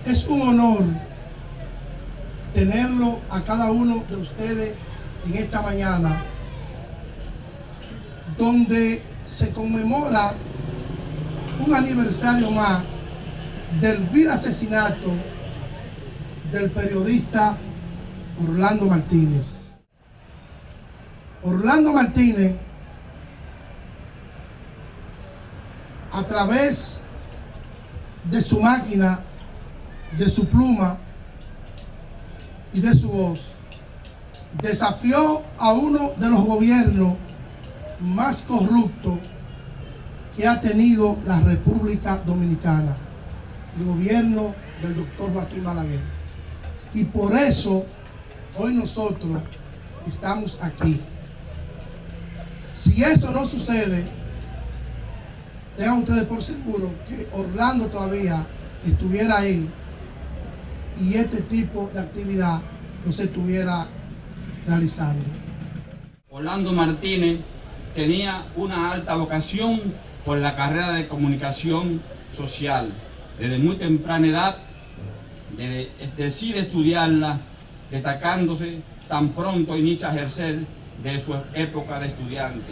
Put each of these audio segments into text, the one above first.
Es un honor tenerlo a cada uno de ustedes en esta mañana, donde se conmemora un aniversario más del vil asesinato del periodista Orlando Martínez. Orlando Martínez, a través de su máquina, de su pluma y de su voz, desafió a uno de los gobiernos más corruptos que ha tenido la República Dominicana, el gobierno del doctor Joaquín Balaguer. Y por eso hoy nosotros estamos aquí. Si eso no sucede, tengan ustedes por seguro que Orlando todavía estuviera ahí y este tipo de actividad no se estuviera realizando. Orlando Martínez tenía una alta vocación por la carrera de comunicación social. Desde muy temprana edad decide estudiarla, destacándose tan pronto inicia a ejercer de su época de estudiante.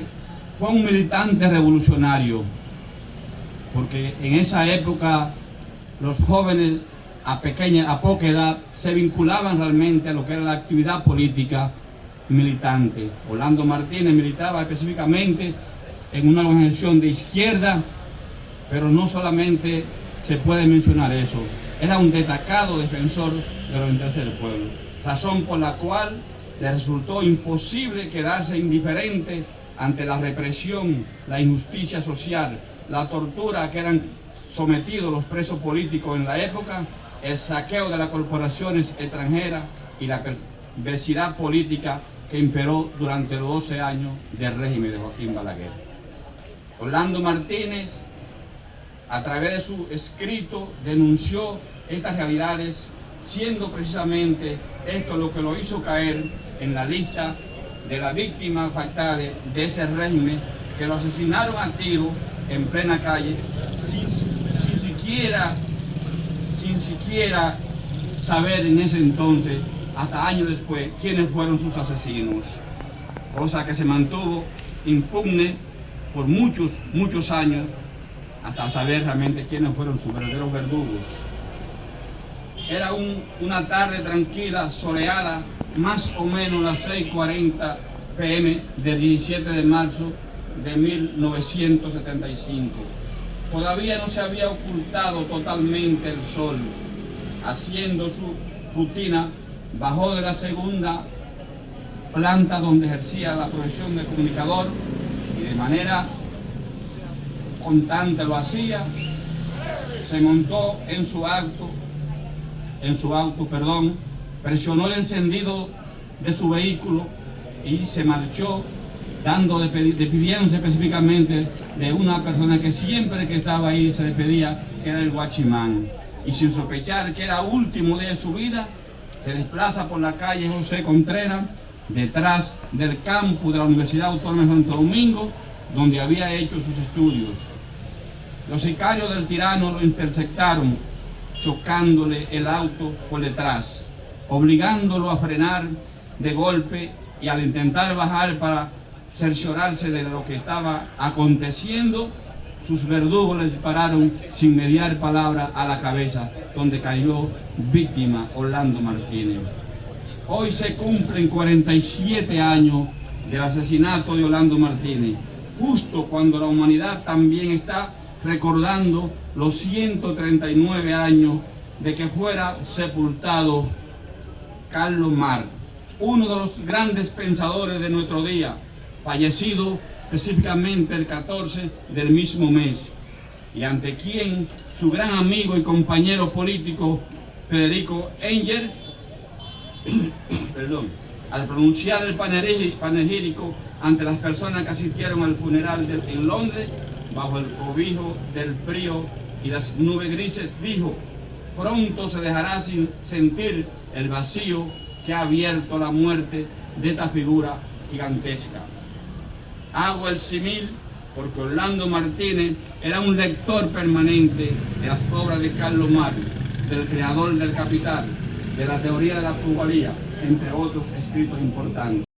Fue un militante revolucionario, porque en esa época los jóvenes a poca edad se vinculaban realmente a lo que era la actividad política militante. Orlando Martínez militaba específicamente en una organización de izquierda, pero no solamente se puede mencionar eso, era un destacado defensor de los intereses del pueblo, razón por la cual le resultó imposible quedarse indiferente ante la represión, la injusticia social, la tortura a que eran sometidos los presos políticos en la época, el saqueo de las corporaciones extranjeras y la perversidad política que imperó durante los 12 años del régimen de Joaquín Balaguer. Orlando Martínez, a través de su escrito, denunció estas realidades, siendo precisamente esto lo que lo hizo caer en la lista de las víctimas fatales de ese régimen, que lo asesinaron a tiro en plena calle sin siquiera saber en ese entonces, hasta años después, quiénes fueron sus asesinos, cosa que se mantuvo impune por muchos años hasta saber realmente quiénes fueron sus verdaderos verdugos. Era una tarde tranquila, soleada, más o menos las 6:40 p.m. del 17 de marzo de 1975. Todavía no se había ocultado totalmente el sol. Haciendo su rutina, bajó de la segunda planta donde ejercía la profesión de comunicador y de manera constante lo hacía. Se montó en su auto, presionó el encendido de su vehículo y se marchó, despidiéndose específicamente de una persona que siempre que estaba ahí se despedía, que era el guachimán. Y sin sospechar que era último día de su vida, se desplaza por la calle José Contreras, detrás del campus de la Universidad Autónoma de Santo Domingo, donde había hecho sus estudios. Los sicarios del tirano lo interceptaron, chocándole el auto por detrás, obligándolo a frenar de golpe, y al intentar bajar para cerciorarse de lo que estaba aconteciendo, sus verdugos le dispararon sin mediar palabra a la cabeza, donde cayó víctima Orlando Martínez. Hoy se cumplen 47 años del asesinato de Orlando Martínez, justo cuando la humanidad también está recordando los 139 años de que fuera sepultado Carlos Marx, uno de los grandes pensadores de nuestro día, fallecido específicamente el 14 del mismo mes, y ante quien su gran amigo y compañero político Federico Engel, al pronunciar el panegírico ante las personas que asistieron al funeral en Londres, bajo el cobijo del frío y las nubes grises, dijo: pronto se dejará sin sentir el vacío que ha abierto la muerte de esta figura gigantesca. Hago el símil porque Orlando Martínez era un lector permanente de las obras de Carlos Marx, del creador del capital, de la teoría de la plusvalía, entre otros escritos importantes.